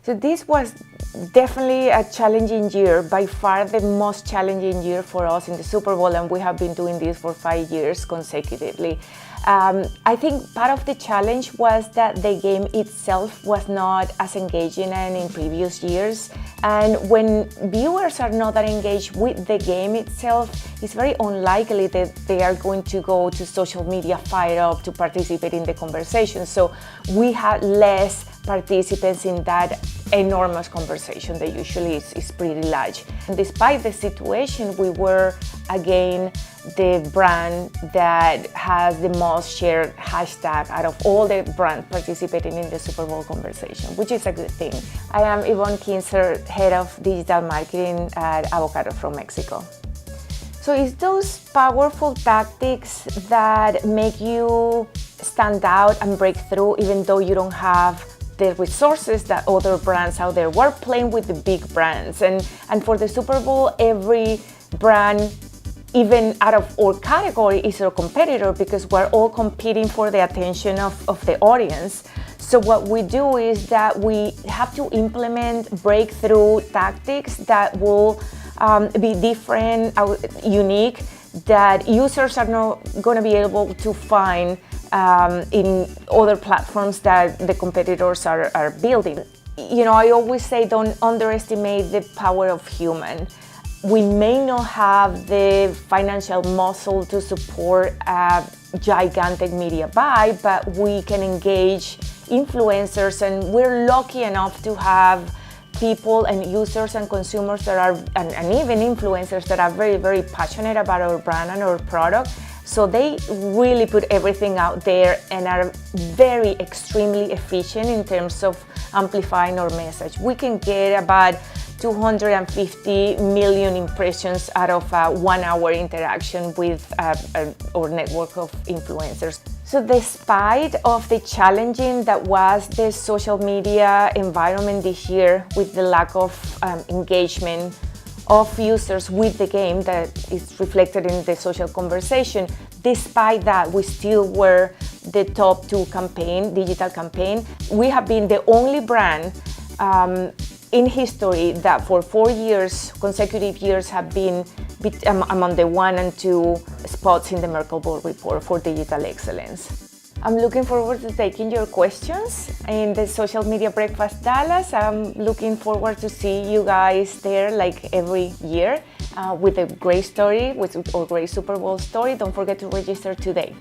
So this was definitely a challenging year, by far the most challenging year for us in the Super Bowl, and we have been doing this for 5 years consecutively. I think part of the challenge was that the game itself was not as engaging as in previous years, and when viewers are not that engaged with the game itself, it's very unlikely that they are going to go to social media fire up to participate in the conversation. So we had less participants in that enormous conversation that usually is pretty large. And despite the situation, we were again the brand that has the most shared hashtag out of all the brands participating in the Super Bowl conversation, which is a good thing. I am Ivonne Kinser, Head of Digital Marketing at Avocados from Mexico. So it's those powerful tactics that make you stand out and break through even though you don't have the resources that other brands out there. We're playing with the big brands, and for the Super Bowl, every brand, even out of our category, is our competitor because we're all competing for the attention of the audience. So what we do is that we have to implement breakthrough tactics that will be different, unique, that users are not going to be able to find in other platforms that the competitors are building. You know, I always say don't underestimate the power of human. We may not have the financial muscle to support a gigantic media buy, but we can engage influencers, and we're lucky enough to have people and users and consumers that are, and even influencers that are very, very passionate about our brand and our product. So they really put everything out there and are very extremely efficient in terms of amplifying our message. We can get about 250 million impressions out of a 1 hour interaction with our network of influencers. So despite of the challenging that was the social media environment this year, with the lack of engagement of users with the game that is reflected in the social conversation, despite that, we still were the top 2 digital campaign. We have been the only brand in history that for 4 years, consecutive years, have been among the 1 and 2 spots in the Merkle Board report for digital excellence. I'm looking forward to taking your questions in the Social Media Breakfast Dallas. I'm looking forward to see you guys there like every year with a great story, with a great Super Bowl story. Don't forget to register today.